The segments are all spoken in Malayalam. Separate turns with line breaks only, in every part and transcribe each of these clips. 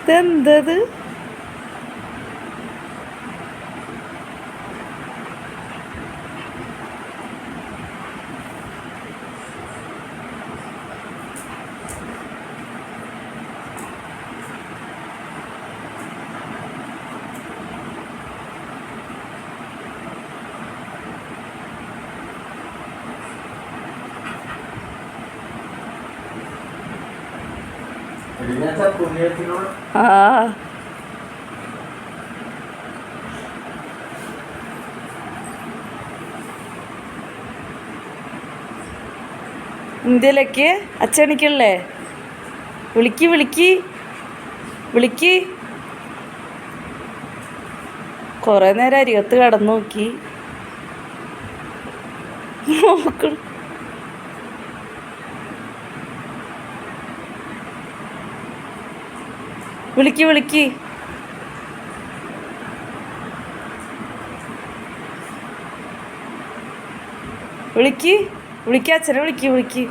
ഇതെന്തത്? ആ ഇന്ത്യയിലേക്ക് അച്ഛനിക്കല്ലേ? വിളിക്ക് വിളിക്ക് വിളിക്ക്. കുറേ നേരം അരികത്ത് കടന്നു നോക്കി നോക്കണം. വിളിക്ക് വിളിക്ക്. വിളിക്ക് വിളിക്ക് അച്ഛനെ വിളിക്ക് വിളിക്ക്.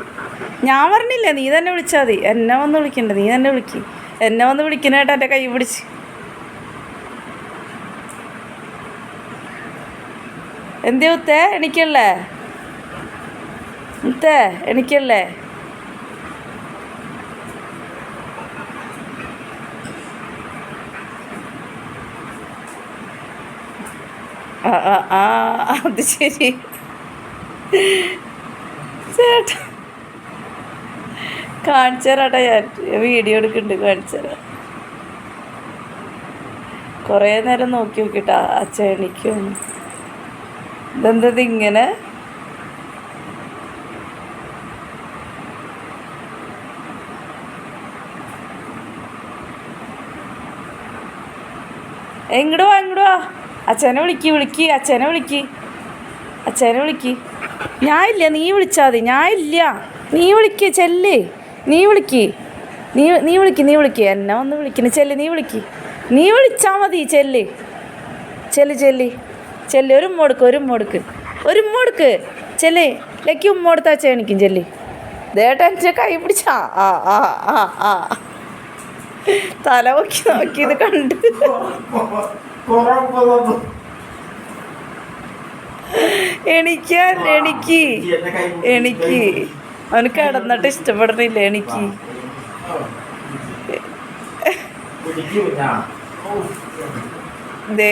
ഞാൻ പറഞ്ഞില്ല, നീ തന്നെ വിളിച്ചാൽ മതി. എന്നെ വന്ന് വിളിക്കണ്ട, നീ തന്നെ വിളിക്ക്. എന്നെ വന്ന് വിളിക്കണേട്ടാ എൻ്റെ കൈ പിടിച്ച്. എന്തേ മുത്തേ, എണിക്കല്ലേ? മുത്തേ എണിക്കല്ലേ? ആ ആ ആ അത് ശരി. ചേട്ടാ കാണിച്ചു തരാട്ടാ, ഞാൻ വീഡിയോ എടുക്കുന്നുണ്ട്, കാണിച്ചു തരാം. കുറേ നേരം നോക്കി നോക്കിട്ടാ അച്ഛൻ എണിക്കും. ഇതെന്തത് ഇങ്ങനെ? ഇങ്ങോട്ട് വാ ഇങ്ങോട്ട് വാ. അച്ഛനെ വിളിക്ക് വിളിക്ക്. അച്ഛനെ വിളിക്ക് അച്ഛനെ വിളിക്ക്. ഞാൻ ഇല്ല, നീ വിളിച്ചാൽ മതി. ഞാൻ ഇല്ല, നീ വിളിക്ക് ചെല്ല്. നീ വിളിക്ക്, നീ വിളിക്ക്, നീ വിളിക്ക്. എന്നെ ഒന്ന് വിളിക്കണ ചെല്ല്. നീ വിളിക്ക്, നീ വിളിച്ചാൽ മതി. ചെല്ല് ചെല്ല് ചെല്ല് ചെല്ല്. ഒരു ഉമ്മ കൊടുക്ക്, ഒരു ഉമ്മ കൊടുക്ക്, ഒരു ഉമ്മ കൊടുക്ക്. ചെല്ല്. ലക്കി ഉമ്മ കൊടുത്താ അച്ഛൻ എണിക്കും. ചെല്ല്. ദേട്ടാ എൻ്റെ കൈ പിടിച്ചാ. ആ ആ ആ ആ തല നോക്കി നോക്കിയത് കണ്ട് എണിക്കാൻ. എണിക്ക് എണിക്ക്. അവന് കിടന്നിട്ട് ഇഷ്ടപ്പെടണില്ല. എണിക്ക്. ദേ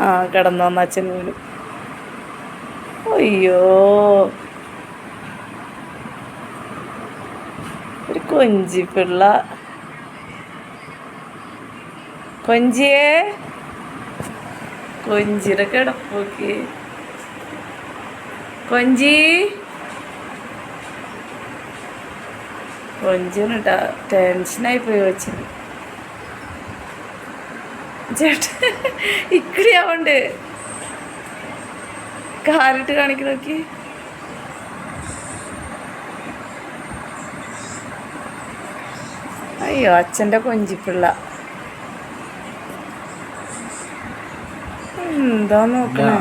ആ കിടന്നു വന്ന അച്ഛൻ വീണു. അയ്യോ, ഒരു കൊഞ്ചി പിള്ള. കൊഞ്ചിയേ, കൊഞ്ചിയുടെ കിടപ്പോക്ക്. കൊഞ്ചി കൊഞ്ചിട്ടാ ടെൻഷനായിപ്പോയി വെച്ചത്. ചേട്ടാ ഇക്കടിയാവുണ്ട്. കാലിട്ട് കാണിക്ക് നോക്കി. അയ്യോ അച്ഛൻ്റെ കൊഞ്ചിപ്പിള്ള എന്താ നോക്കണേ?